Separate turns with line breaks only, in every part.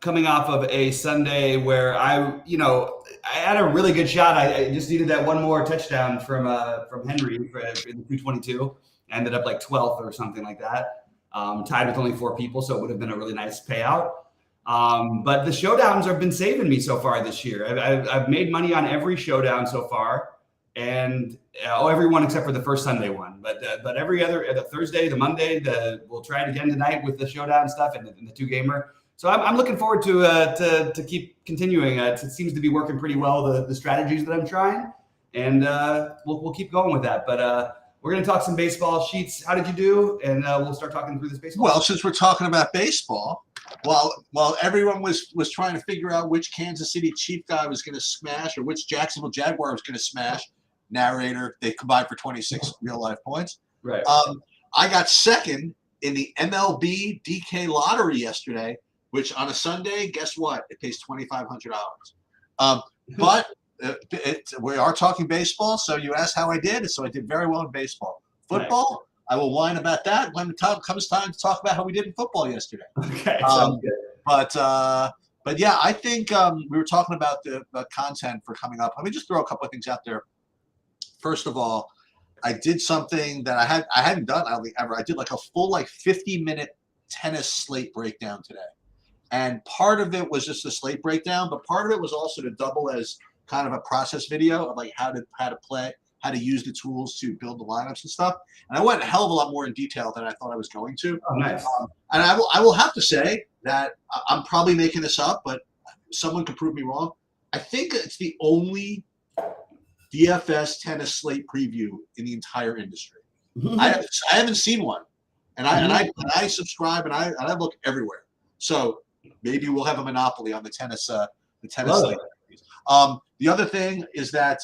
coming off of a Sunday where I had a really good shot. I just needed that one more touchdown from Henry in the 222. Ended up like 12th or something like that. Tied with only 4 people, so it would have been a really nice payout. But the showdowns have been saving me so far this year. I've made money on every showdown so far, and every one except for the first Sunday one. But every other, the Thursday, the Monday, we'll try it again tonight with the showdown stuff and the 2-gamer. So I'm looking forward to keep continuing. It seems to be working pretty well, the strategies that I'm trying, and we'll keep going with that. But we're going to talk some baseball. Sheets, how did you do? And we'll start talking through this baseball.
Well, since we're talking about baseball, while everyone was trying to figure out which Kansas City Chief guy was going to smash or which Jacksonville Jaguar was going to smash, narrator, they combined for 26 real-life points.
Right.
I got second in the MLB DK lottery yesterday, which on a Sunday, guess what? It pays $2,500. But we are talking baseball, so you asked how I did. So I did very well in baseball. Football, nice. I will whine about that when it comes time to talk about how we did in football yesterday.
Okay, sounds good.
But yeah, I think we were talking about the content for coming up. Let me just throw a couple of things out there. First of all, I did something that I hadn't done, I don't think, ever. I did like a full 50-minute tennis slate breakdown today. And part of it was just a slate breakdown, but part of it was also to double as kind of a process video of like how to play, how to use the tools to build the lineups and stuff. And I went a hell of a lot more in detail than I thought I was going to.
Oh, nice.
And I will have to say that I'm probably making this up, but someone could prove me wrong. I think it's the only DFS tennis slate preview in the entire industry. I haven't seen one, and I subscribe and I look everywhere. So maybe we'll have a monopoly on the tennis slate. The other thing is that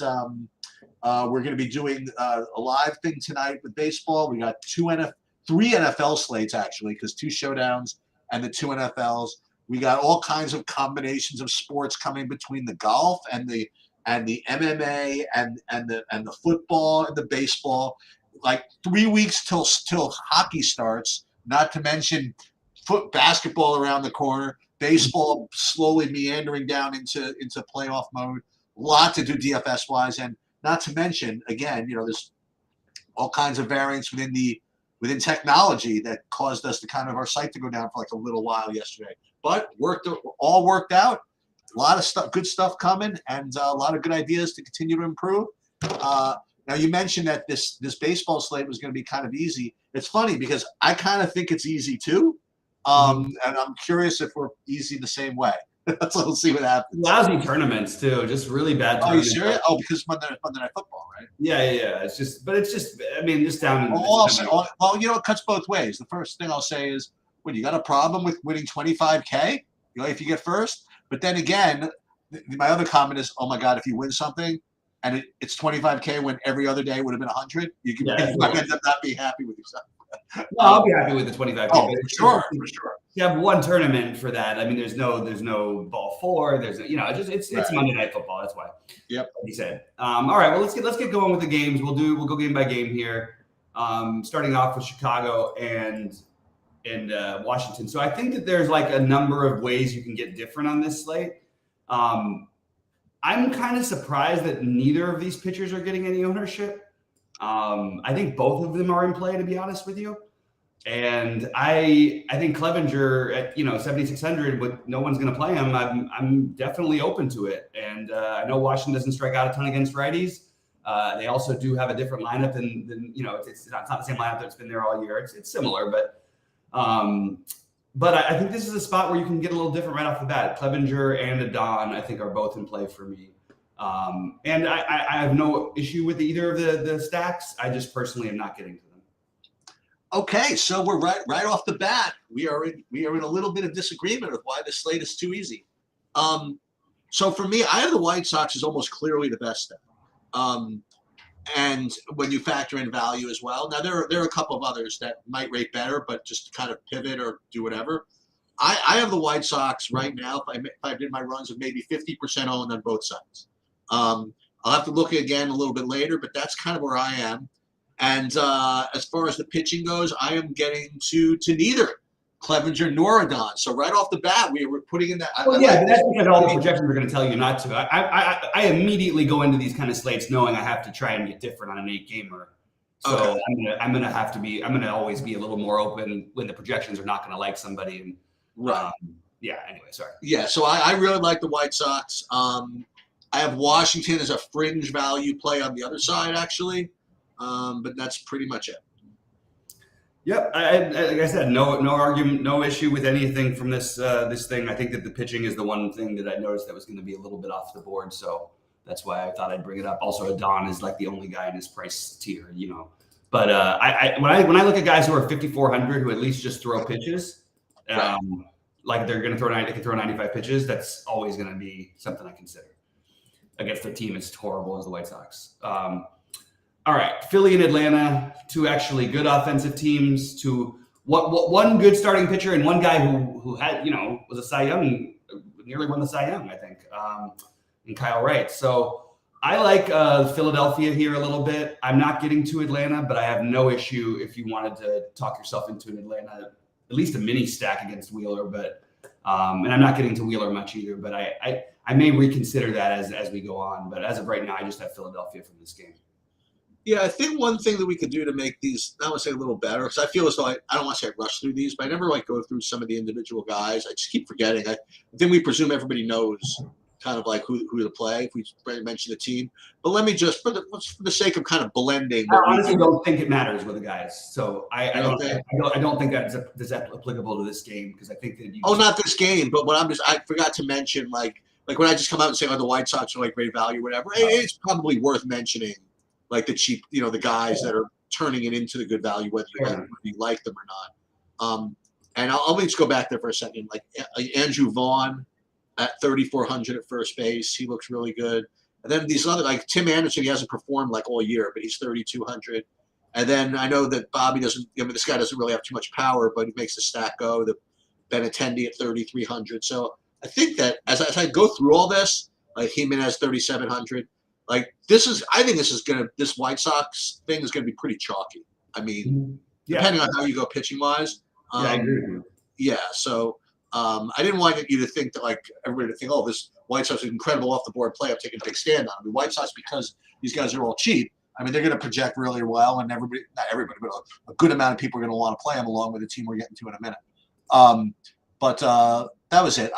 we're going to be doing a live thing tonight with baseball. We got 3 NFL slates actually, because 2 showdowns and the 2 NFLs. We got all kinds of combinations of sports coming between the golf and the MMA and the football and the baseball. Like 3 weeks till hockey starts. Not to mention basketball around the corner. Baseball slowly meandering down into playoff mode. A lot to do DFS wise, and not to mention, again, there's all kinds of variants within technology that caused us to kind of our site to go down for like a little while yesterday. But all worked out. A lot of stuff, good stuff coming, and a lot of good ideas to continue to improve. Now you mentioned that this baseball slate was going to be kind of easy. It's funny because I kind of think it's easy too. And I'm curious if we're easy the same way. So we'll see what happens.
Lousy tournaments too, just really bad.
Oh, you serious? Oh, because Monday Night Football, right?
Yeah. It's just down.
Well, it cuts both ways. The first thing I'll say is, when you got a problem with winning $25K, if you get first. But then again, my other comment is, oh my God, if you win something and it's $25K when every other day would have been 100, you might end up not being happy with yourself.
No, I'll be happy with the $25K.
Oh, for sure.
You have one tournament for that. I mean, there's no ball 4. There's it's Monday Night Football. That's why.
Yep.
Like you said. All right. Well, let's get going with the games. We'll go game by game here. Starting off with Chicago and Washington. So I think that there's like a number of ways you can get different on this slate. I'm kind of surprised that neither of these pitchers are getting any ownership. I think both of them are in play, to be honest with you. And I think Clevenger at 7,600, but no one's going to play him. I'm definitely open to it. And I know Washington doesn't strike out a ton against righties. They also do have a different lineup than it's not the same lineup that's been there all year. It's similar, but I think this is a spot where you can get a little different right off the bat. Clevenger and Adon, I think, are both in play for me. And I have no issue with either of the stacks. I just personally am not getting to them.
Okay, so we're right off the bat. We are in a little bit of disagreement with why the slate is too easy. So for me, I have the White Sox as almost clearly the best stack. And when you factor in value as well. Now there are a couple of others that might rate better, but just kind of pivot or do whatever. I have the White Sox right now. If I did my runs of maybe 50% owned on both sides. I'll have to look again a little bit later, but that's kind of where I am. And as far as the pitching goes, I am getting to neither. Clevenger, Noradon. So right off the bat, we were putting in that.
Well, yeah, but that's because all the projections are going to tell you not to. I immediately go into these kind of slates knowing I have to try and get different on an 8-gamer. So okay. I'm gonna always be a little more open when the projections are not going to like somebody. And
right.
Yeah. Anyway, sorry.
Yeah. So I really like the White Sox. I have Washington as a fringe value play on the other side, actually, but that's pretty much it.
Yep, like I said, no argument, no issue with anything from this thing. I think that the pitching is the one thing that I noticed that was going to be a little bit off the board, so that's why I thought I'd bring it up. Also, Adon is like the only guy in his price tier, you know. But when I look at guys who are 5,400 who at least just throw pitches, like they're going to they can throw 95 pitches. That's always going to be something I consider against a team as horrible as the White Sox. All right, Philly and Atlanta, two actually good offensive teams. One good starting pitcher and one guy who had was a Cy Young, nearly won the Cy Young, I think, and Kyle Wright. So I like Philadelphia here a little bit. I'm not getting to Atlanta, but I have no issue if you wanted to talk yourself into an Atlanta, at least a mini stack against Wheeler. But and I'm not getting to Wheeler much either. But I may reconsider that as we go on. But as of right now, I just have Philadelphia from this game.
Yeah, I think one thing that we could do to make these, I want to say a little better, because I feel as though I don't want to say I rush through these, but I never go through some of the individual guys. I just keep forgetting. I think we presume everybody knows kind of like who to play if we mention the team. But let me just, for the sake of kind of blending.
I honestly don't think it matters with the guys. So I don't think that's applicable to this game because I think that
not this game, but I forgot to mention like when I just come out and say the White Sox are like great value or whatever, it's probably worth mentioning. Like the cheap, the guys that are turning it into the good value, whether you like them or not. And I'll just go back there for a second. Like Andrew Vaughn at 3,400 at first base, he looks really good. And then these other, like Tim Anderson, he hasn't performed like all year, but he's 3,200. And then I know that Bobby doesn't. This guy doesn't really have too much power, but he makes the stack go. The Benintendi at 3,300. So I think that as I go through all this, like Jimenez 3,700. Like I think this White Sox thing is going to be pretty chalky. I mean, depending on how you go pitching wise.
I agree with you.
Yeah. So I didn't want you to think that like everybody to think, oh, this White Sox is incredible off the board play. I'm taking a big stand on. I mean, White Sox, because these guys are all cheap. I mean, they're going to project really well, and not everybody, but a good amount of people are going to want to play them along with the team we're getting to in a minute. But that was it.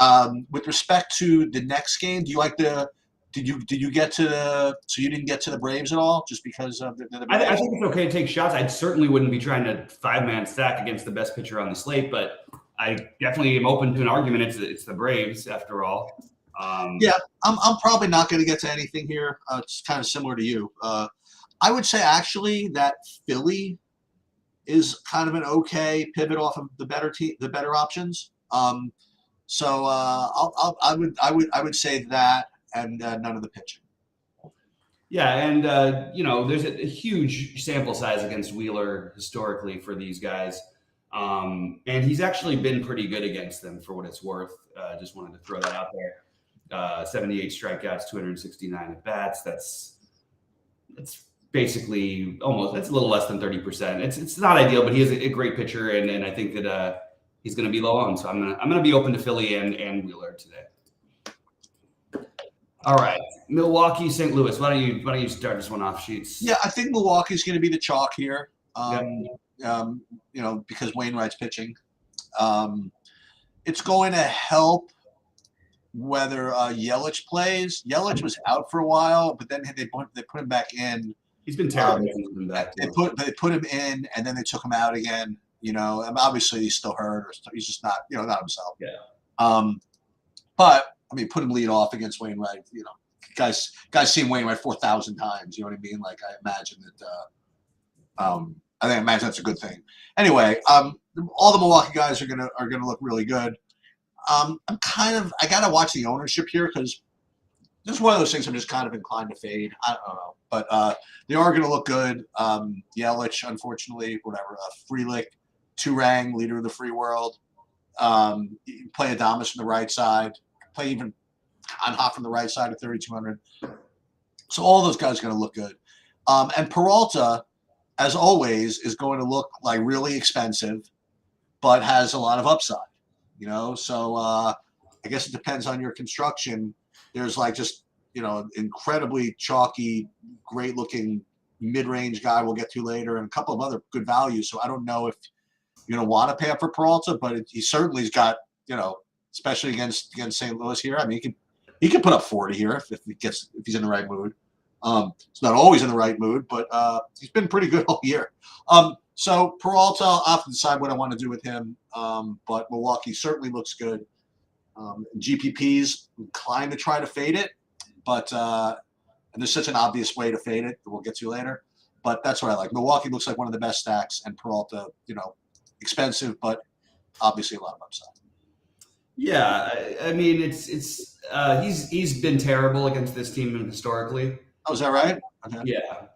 With respect to the next game, do you like the? Did you get to so you didn't get to the Braves at all just because of the Braves?
I think it's okay to take shots. I certainly wouldn't be trying to 5-man stack against the best pitcher on the slate, but I definitely am open to an argument. It's the Braves after all.
Yeah, I'm probably not going to get to anything here. It's kind of similar to you. I would say actually that Philly is kind of an okay pivot off of the better options. So I would say that. And none of the pitching.
Yeah, and there's a huge sample size against Wheeler historically for these guys, and he's actually been pretty good against them for what it's worth. Just wanted to throw that out there. 78 strikeouts, 269 at bats. That's basically that's a little less than 30%. It's not ideal, but he is a great pitcher, and I think that he's going to be low on. So I'm gonna be open to Philly and Wheeler today. All right, Milwaukee, St. Louis. Why don't you start this one off, Sheets?
Yeah, I think Milwaukee's going to be the chalk here. Because Wainwright's pitching. It's going to help whether Yelich plays. Yelich was out for a while, but then they put him back in.
He's been terrible.
They put him in, and then they took him out again. Obviously he's still hurt, or he's just not not himself.
Yeah.
But I mean, put him lead off against Wainwright. Guys seen Wainwright 4,000 times. You know what I mean? Like I imagine that. I imagine that's a good thing. Anyway, all the Milwaukee guys are gonna look really good. I gotta watch the ownership here because this is one of those things I'm just kind of inclined to fade. I don't know, but they are gonna look good. Yelich, unfortunately, whatever. Frelick, Turang, leader of the free world. Play Adames from the right side. Play even Anha from the right side at 3,200. So all those guys are going to look good. And Peralta, as always, is going to look like really expensive. but has a lot of upside. So I guess it depends on your construction. There's like just incredibly chalky, great looking mid-range guy we'll get to later, and a couple of other good values. So I don't know if you're going to want to pay up for Peralta, but he certainly's got, especially against St. Louis here. I mean, he can put up 40 here if he's in the right mood. He's not always in the right mood, but he's been pretty good all year. So Peralta, I'll have to decide what I want to do with him. But Milwaukee certainly looks good. GPPs inclined to try to fade it, but and there's such an obvious way to fade it that we'll get to later. But that's what I like. Milwaukee looks like one of the best stacks, and Peralta, expensive, but obviously a lot of upside.
Yeah, I mean he's been terrible against this team historically.
Oh, is that right? Okay.
Yeah.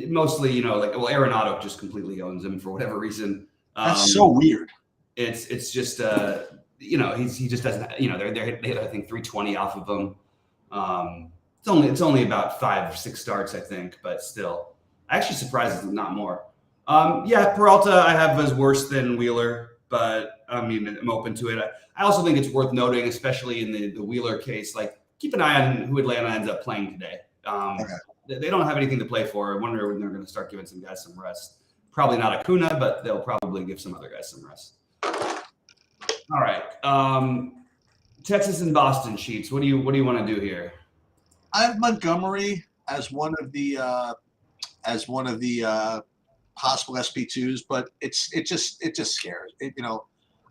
Mostly, Arenado just completely owns him for whatever reason.
That's so weird.
It's just he just doesn't. They hit I think 320 off of him. It's only about 5-6 starts, I think, but still, actually surprised it's not more. Peralta I have as worse than Wheeler, but I mean I'm open to it. I also think it's worth noting, especially in the Wheeler case, like keep an eye on who Atlanta ends up playing today. They don't have anything to play for. I wonder when they're going to start giving some guys some rest. Probably not Acuna, but they'll probably give some other guys some rest. All right, Texas and Boston sheets. What do you want to do here?
I have Montgomery as one of the possible SP2s, but it just scares it.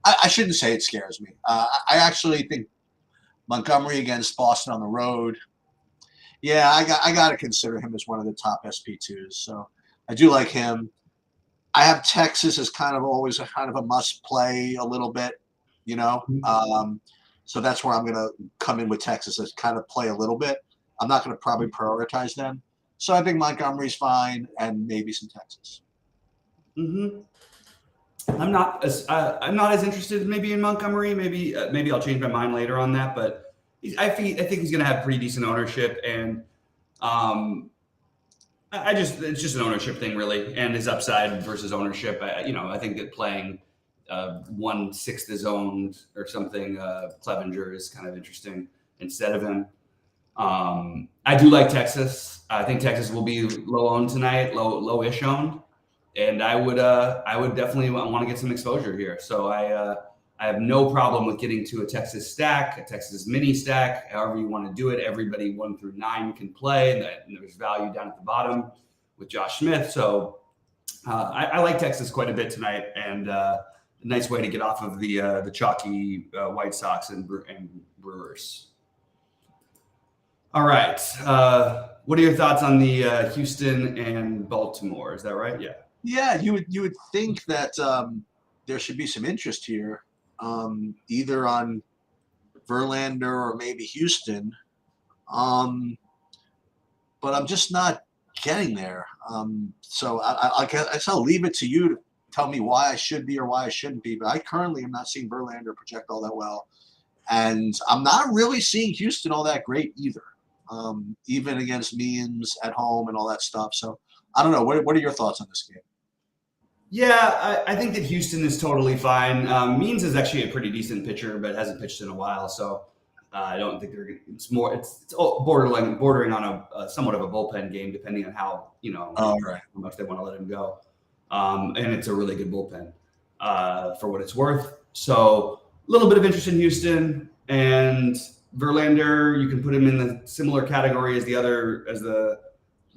I shouldn't say it scares me. I actually think Montgomery against Boston on the road. Yeah, I got to consider him as one of the top SP2s. So I do like him. I have Texas as kind of always a kind of a must play a little bit, So that's where I'm going to come in with Texas as kind of play a little bit. I'm not going to probably prioritize them. So I think Montgomery's fine and maybe some Texas.
Mm-hmm. I'm not as interested maybe in Montgomery. Maybe I'll change my mind later on that, but I think he's going to have pretty decent ownership, and it's just an ownership thing really, and his upside versus ownership. I think that playing 1/6 is owned or something, Clevenger is kind of interesting instead of him. I do like Texas. I think Texas will be low owned tonight, low-ish owned. And I would definitely want to get some exposure here. So I have no problem with getting to a Texas stack, a Texas mini stack, however you want to do it. Everybody 1 through 9 can play, and there's value down at the bottom with Josh Smith. So I like Texas quite a bit tonight, and a nice way to get off of the chalky White Sox and Brewers. All right. What are your thoughts on the Houston and Baltimore? Is that right? Yeah.
Yeah, you would think that there should be some interest here, either on Verlander or maybe Houston, but I'm just not getting there. So I guess I'll leave it to you to tell me why I should be or why I shouldn't be. But I currently am not seeing Verlander project all that well, and I'm not really seeing Houston all that great either, even against means at home and all that stuff. So I don't know. What are your thoughts on this game?
Yeah, I think that Houston is totally fine. Means is actually a pretty decent pitcher, but hasn't pitched in a while, so I don't think it's bordering on a somewhat of a bullpen game, depending on how how much they want to let him go. And it's a really good bullpen for what it's worth. So a little bit of interest in Houston, and Verlander. You can put him in the similar category as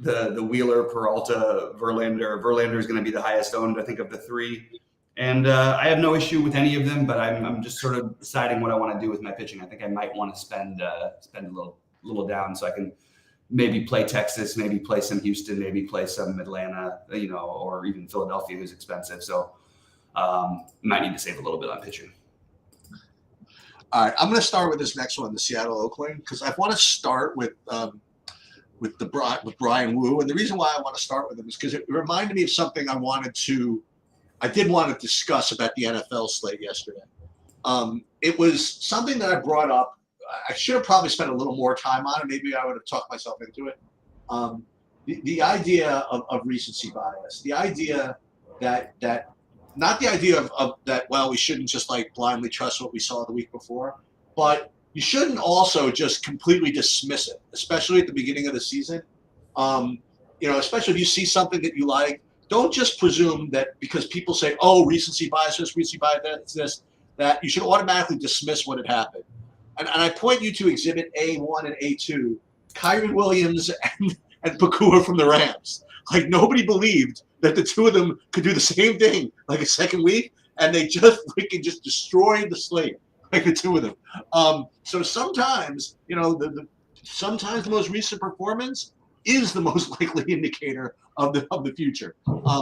the Wheeler, Peralta, Verlander. Verlander is going to be the highest owned, I think, of the three. And I have no issue with any of them, but I'm just sort of deciding what I want to do with my pitching. I think I might want to spend a little down so I can maybe play Texas, maybe play some Houston, maybe play some Atlanta, or even Philadelphia, who's expensive. So might need to save a little bit on pitching.
All right, I'm going to start with this next one, the Seattle Oakland, because I want to start with Brian Wu, and the reason why I want to start with him is because it reminded me of something I did want to discuss about the NFL slate yesterday. It was something that I brought up. I should have probably spent a little more time on it. Maybe I would have talked myself into it. The idea of recency bias, the idea that not the idea of that, well, we shouldn't just like blindly trust what we saw the week before, but you shouldn't also just completely dismiss it, especially at the beginning of the season. Especially if you see something that you like, don't just presume that because people say, oh, recency bias, recency bias, this, that you should automatically dismiss what had happened. And I point you to Exhibit A1 and A2, Kyrie Williams and Pakua from the Rams. Like, nobody believed that the two of them could do the same thing like a second week, and they just freaking just destroyed the slate, like the two of them. So sometimes, sometimes the most recent performance is the most likely indicator of the future. I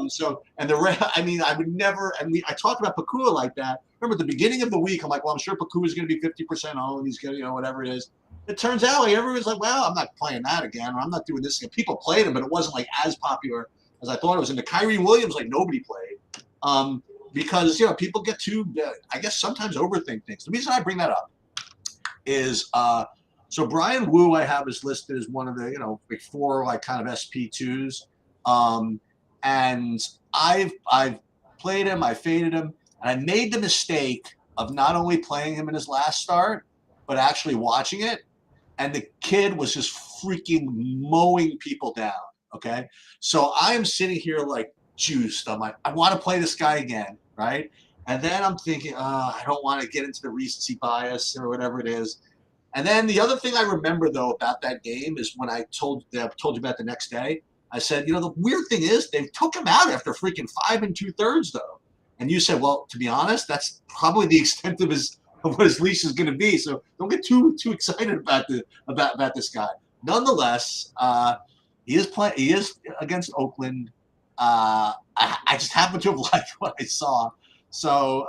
would never. I talked about Pakua like that. Remember at the beginning of the week, I'm like, well, I'm sure Pakua is going to be 50% owned. He's going to, whatever it is. It turns out like everyone's like, well, I'm not playing that again, or I'm not doing this again. People played him, but it wasn't like as popular as I thought it was. And the Kyrie Williams, like nobody played, because people get too, I guess sometimes overthink things. The reason I bring that up is so Brian Wu I have is listed as one of the like 4 like kind of SP2s, and I've played him, I faded him, and I made the mistake of not only playing him in his last start, but actually watching it. And the kid was just freaking mowing people down. Okay. So I'm sitting here like juiced. I'm like, I want to play this guy again. Right. And then I'm thinking, I don't want to get into the recency bias or whatever it is. And then the other thing I remember though about that game is when I told you about the next day, I said, the weird thing is they took him out after freaking 5 2/3 though. And you said, well, to be honest, that's probably the extent of what his leash is going to be. So don't get too excited about this guy. Nonetheless, he is against Oakland. I just happen to have liked what I saw, so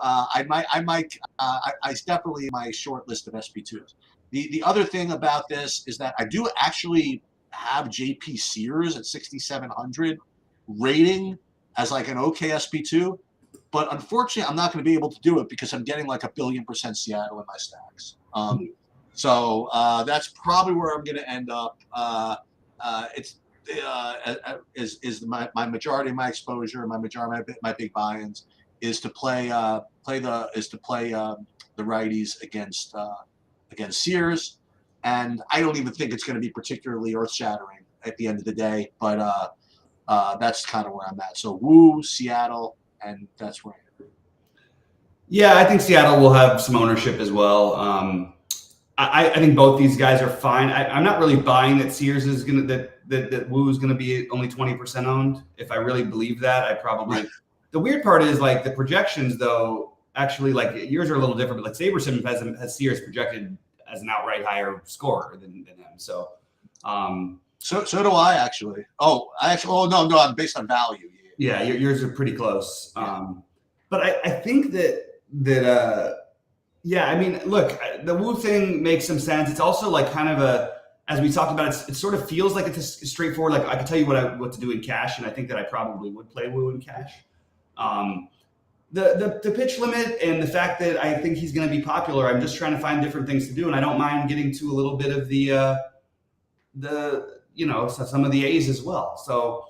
it's definitely in my short list of SP2s. The other thing about this is that I do actually have JP Sears at 6,700 rating as like an okay SP2. But unfortunately, I'm not going to be able to do it because I'm getting like 1,000,000,000% Seattle in my stacks. So that's probably where I'm going to end up. Is my majority of my exposure, my majority of my big buy-ins is to play the righties against Sears, and I don't even think it's going to be particularly earth-shattering at the end of the day. But that's kind of where I'm at. So Woo, Seattle. And that's where I am.
Yeah, I think Seattle will have some ownership as well. I think both these guys are fine. I'm not really buying that Sears is gonna that Woo is gonna be only 20% owned. If I really believe that, I probably. Right. The weird part is like the projections though. Actually, like yours are a little different. But like SaberSim has Sears projected as an outright higher scorer than him. So.
So do I actually. Oh, no, I'm based on value.
Yeah, yours are pretty close. But I think that I mean, look, the Woo thing makes some sense. It's also like kind of as we talked about, it sort of feels like it's a straightforward. Like I can tell you what to do in cash, and I think that I probably would play Woo in cash. The pitch limit and the fact that I think he's going to be popular, I'm just trying to find different things to do, and I don't mind getting to a little bit of some of the A's as well. So.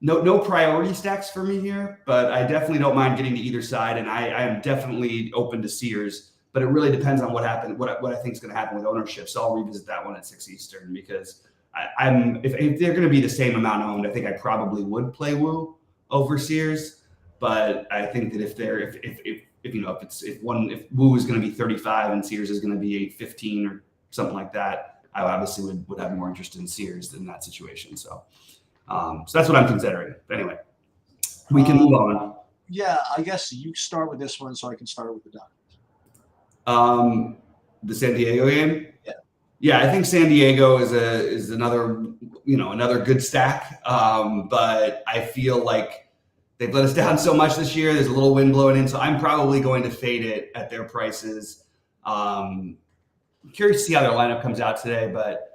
No priority stacks for me here, but I definitely don't mind getting to either side, and I am definitely open to Sears. But it really depends on what I think is going to happen with ownership. So I'll revisit that one at 6 Eastern because if they're going to be the same amount owned, I think I probably would play Woo over Sears. But I think that if Woo is going to be 35 and Sears is going to be 15 or something like that, I obviously would have more interest in Sears in that situation. So that's what I'm considering. But anyway, we can move on.
Yeah, I guess you start with this one so I can start with the
Dodgers. The San Diego game?
Yeah.
Yeah, I think San Diego is another good stack. But I feel like they've let us down so much this year. There's a little wind blowing in, so I'm probably going to fade it at their prices. I'm curious to see how their lineup comes out today, but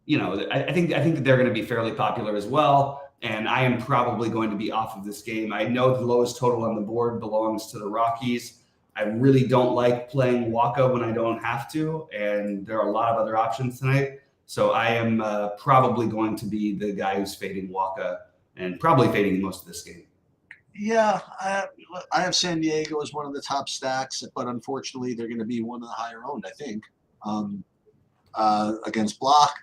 I think that they're going to be fairly popular as well, and I am probably going to be off of this game. I know the lowest total on the board belongs to the Rockies. I really don't like playing Waka when I don't have to, and there are a lot of other options tonight. So I am probably going to be the guy who's fading Waka and probably fading most of this game.
Yeah, I have San Diego as one of the top stacks, but unfortunately, they're going to be one of the higher owned, I think, against Block.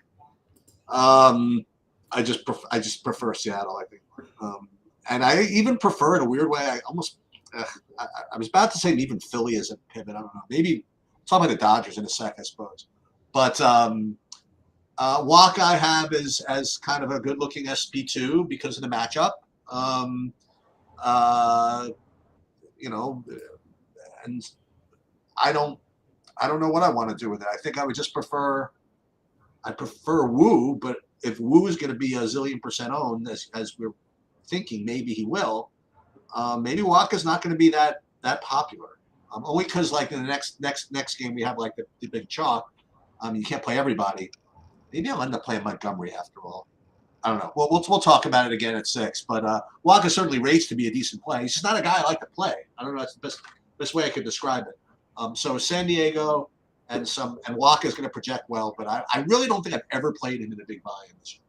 I just prefer Seattle, I think, and I even prefer in a weird way. I was about to say even Philly as a pivot. I don't know. Maybe talk about the Dodgers in a sec, I suppose. But Walk I have as kind of a good looking SP2 because of the matchup. Uh, you know, and I don't know what I want to do with it. I think I would just prefer Wu, but if Wu is going to be a zillion % owned, as we're thinking, maybe he will. Maybe Waka's not going to be that popular. Only because like in the next game we have like the big chalk. You can't play everybody. Maybe I'll end up playing Montgomery after all. I don't know. We'll talk about it again at 6. But Waka certainly rates to be a decent play. He's just not a guy I like to play. I don't know. That's the best way I could describe it. So San Diego and Waka is going to project well, but I really don't think I've ever played him in a big buy-in this year.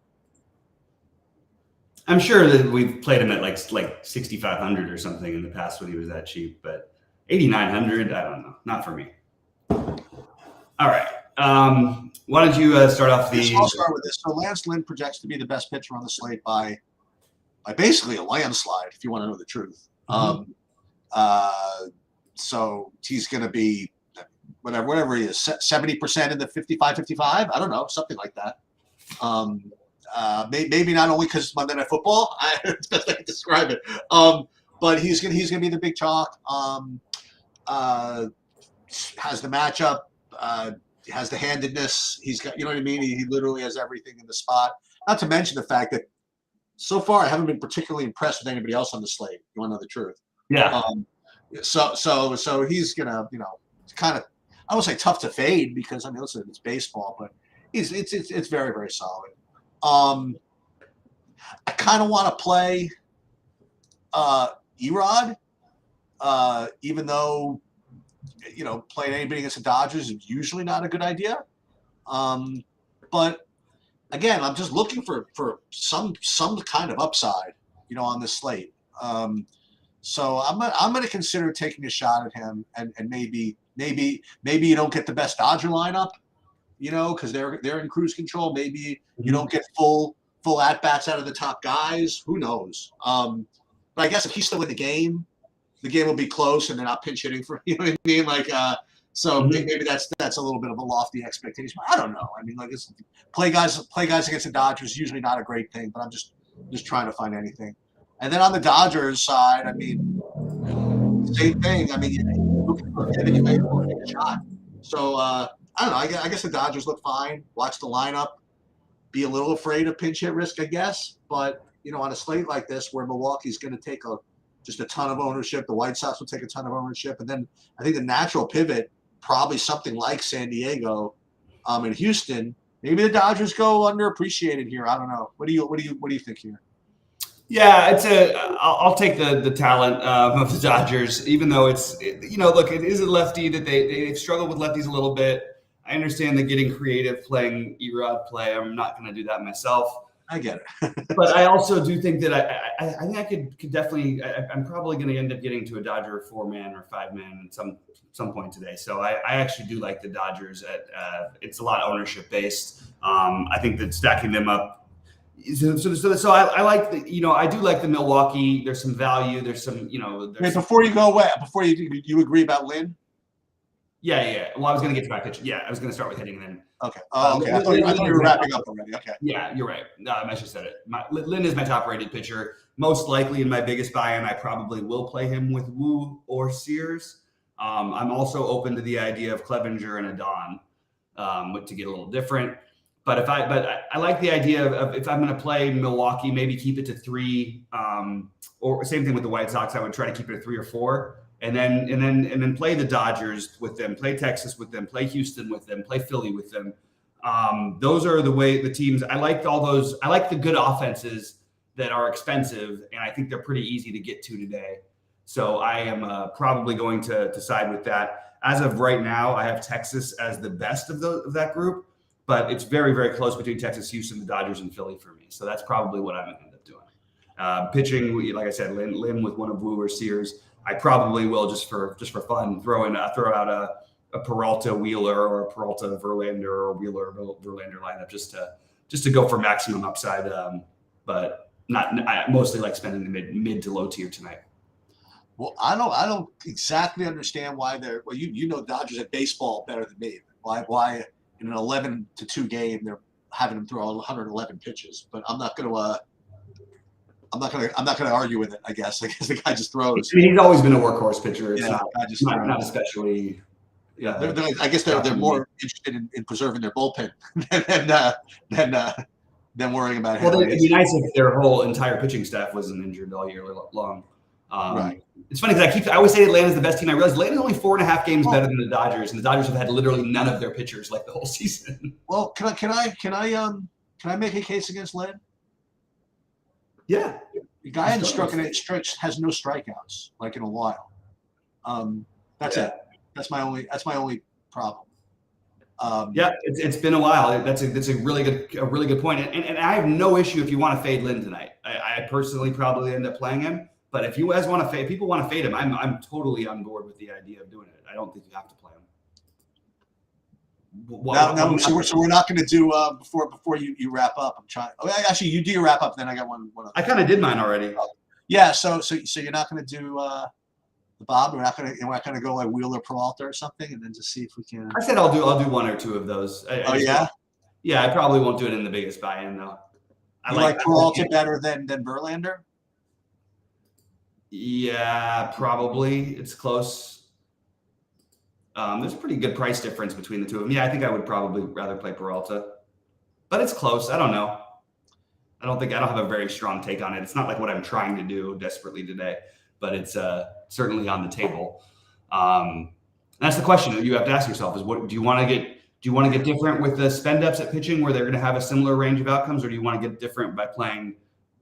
I'm sure that we've played him at like 6,500 or something in the past when he was that cheap, but 8,900, I don't know. Not for me. All right. Why don't you start off the?
I'll start with this. So Lance Lynn projects to be the best pitcher on the slate by basically a landslide, if you want to know the truth.
Mm-hmm.
So he's going to be whatever he is, 70% in the 55-55. I don't know, something like that. Maybe not only because it's Monday Night Football. It's the best I can describe it. But he's gonna be the big chalk. Has the matchup. Has the handedness. He's got, you know what I mean. He literally has everything in the spot. Not to mention the fact that so far I haven't been particularly impressed with anybody else on the slate. You want to know the truth?
Yeah.
So he's gonna, kind of, I won't say tough to fade because I mean, listen, it's baseball, but it's very, very solid. I kind of want to play Erod, even though playing anybody against the Dodgers is usually not a good idea. But again, I'm just looking for some kind of upside, on this slate. So I'm gonna consider taking a shot at him, and maybe you don't get the best Dodger lineup, because they're in cruise control. Maybe you don't get full at bats out of the top guys. Who knows? But I guess if he's still in the game will be close, and they're not pinch hitting for you know what I mean. Like, so maybe that's a little bit of a lofty expectation. I don't know. I mean, like, play guys against the Dodgers is usually not a great thing, but I'm just trying to find anything. And then on the Dodgers side, I mean, same thing. I mean, you're looking for a pivot, you may want to take a shot. So I don't know. I guess the Dodgers look fine. Watch the lineup. Be a little afraid of pinch hit risk, I guess. But on a slate like this, where Milwaukee's going to take just a ton of ownership, the White Sox will take a ton of ownership, and then I think the natural pivot, probably something like San Diego, and Houston. Maybe the Dodgers go underappreciated here. I don't know. What do you think here?
Yeah, I'll take the talent of the Dodgers, even though look, it is a lefty that they've struggled with lefties a little bit. I understand that getting creative playing Erod play. I'm not going to do that myself.
I get it.
But I also do think that I think I could definitely. I'm probably going to end up getting to a Dodger 4-man or 5-man at some point today. So I actually do like the Dodgers. It's a lot ownership based. I think that stacking them up. So I like I do like the Milwaukee. There's some value. There's some
Wait, before you go away, before you agree about Lynn?
Yeah. Well, I was going to get to my pitch. Yeah, I was going to start with hitting then.
Okay. Oh, okay. I thought you were wrapping up already. Okay.
Yeah, you're right. I should have said it. Lynn is my top-rated pitcher. Most likely in my biggest buy-in, I probably will play him with Wu or Sears. I'm also open to the idea of Clevenger and Adon, to get a little different. But I like the idea of if I'm going to play Milwaukee, maybe keep it to 3. Or same thing with the White Sox. I would try to keep it at 3 or 4. And then play the Dodgers with them, play Texas with them, play Houston with them, play Philly with them. Those are the teams. I like all those. I like the good offenses that are expensive, and I think they're pretty easy to get to today. So I am probably going to side with that. As of right now, I have Texas as the best of that group, but it's very, very close between Texas, Houston, the Dodgers, and Philly for me. So that's probably what I'm going to end up doing. Pitching, like I said, Lim with one of Wu or Sears. I probably will just for fun throw out a Peralta Wheeler or a Peralta Verlander or Wheeler Verlander lineup just to go for maximum upside. But I mostly like spending the mid to low tier tonight.
Well, I don't exactly understand why they're. Well, you know Dodgers at baseball better than me. Why in an 11-2 game they're having them throw 111 pitches? But I'm not gonna argue with it. I guess the guy just throws.
I mean, he's always been a workworkhorse pitcher. It's not especially.
Yeah, I guess they're more interested in preserving their bullpen than worrying about.
Well, it'd be nice if their whole entire pitching staff wasn't injured all year long.
Right.
It's funny because I always say Atlanta's the best team. I realize Atlanta's only 4.5 games better than the Dodgers, and the Dodgers have had literally none of their pitchers like the whole season.
Well, can I make a case against Lynn?
Yeah,
the guy in the stretch has no strikeouts like in a while. That's it. That's my only problem.
It's been a while. That's a really good point. And I have no issue if you want to fade Lynn tonight. I personally probably end up playing him. But if you guys want to fade, people want to fade him. I'm totally on board with the idea of doing it. I don't think you have to play him.
So we're not going to do before you wrap up. I'm trying. Oh, actually, you do your wrap up. Then I got one.
I kind of did mine already.
Yeah. So you're not going to do the Bob. We're not going to go like Wheeler Peralta or something, and then just see if we can.
I said I'll do one or two of those.
Yeah.
Yeah, I probably won't do it in the biggest buy-in though.
I like Peralta better than Verlander.
Yeah, probably. It's close. There's a pretty good price difference between the two of them. Yeah, I think I would probably rather play Peralta, but it's close. I don't know. I don't have a very strong take on it. It's not like what I'm trying to do desperately today, but it's certainly on the table. That's the question you have to ask yourself: is what do you want to get? Do you want to get different with the spend ups at pitching, where they're going to have a similar range of outcomes, or do you want to get different by playing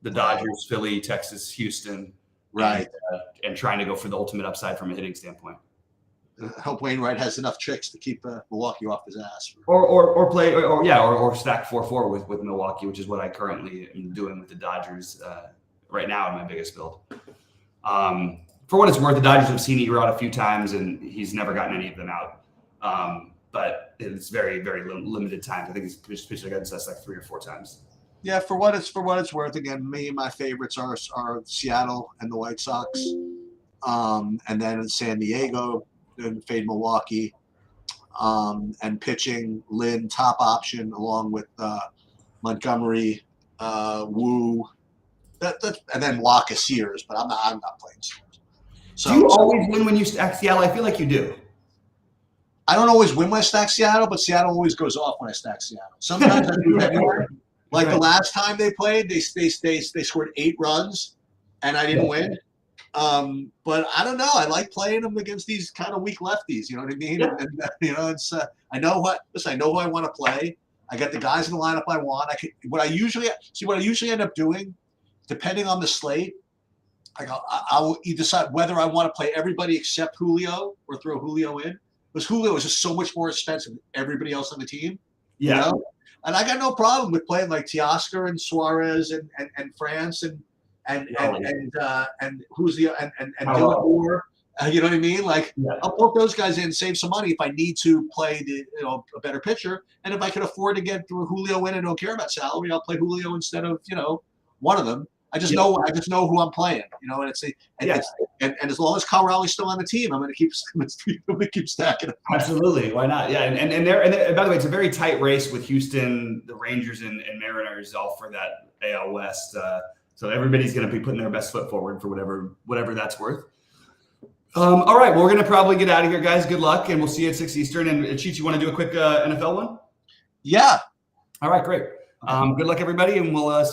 the Dodgers, Philly, Texas, Houston?
Right.
And trying to go for the ultimate upside from a hitting standpoint.
I hope Wainwright has enough tricks to keep Milwaukee off his ass.
Or stack 4-4 with Milwaukee, which is what I currently am doing with the Dodgers right now in my biggest build. For what it's worth, the Dodgers have seen Erod a few times, and he's never gotten any of them out. But it's very, very limited times. I think he's pitched against us like 3 or 4 times.
Yeah, for what it's worth, again, my favorites are Seattle and the White Sox, and then in San Diego, and fade Milwaukee, and pitching Lynn top option along with Montgomery, Wu, and then Waka Sears, but I'm not playing Sears. So,
do you always win when you stack Seattle? I feel like you do.
I don't always win when I stack Seattle, but Seattle always goes off when I stack Seattle. Sometimes I do anyway. Like the last time they played, they scored 8 runs, and I didn't win. But I don't know. I like playing them against these kind of weak lefties. You know what I mean?
Yeah.
And it's I know who I want to play. I got the guys in the lineup I want. What I usually end up doing, depending on the slate, I will decide whether I want to play everybody except Julio or throw Julio in, because Julio is just so much more expensive than everybody else on the team.
Yeah.
You know? And I got no problem with playing like Teoscar and Suarez and France and who's the and Dylan Moore. You know what I mean? Like I'll put those guys in, save some money if I need to play a better pitcher, and if I can afford to get Julio in and don't care about salary, I'll play Julio instead of one of them. I just know who I'm playing. And as long as Colorado is still on the team, I'm going to keep stacking it.
Absolutely, why not? Yeah, and by the way, it's a very tight race with Houston, the Rangers, and Mariners all for that AL West. So everybody's going to be putting their best foot forward for whatever that's worth. All right, well, we're going to probably get out of here, guys. Good luck, and we'll see you at 6 Eastern. And Cheats, you want to do a quick NFL one?
Yeah.
All right, great. Good luck, everybody, and we'll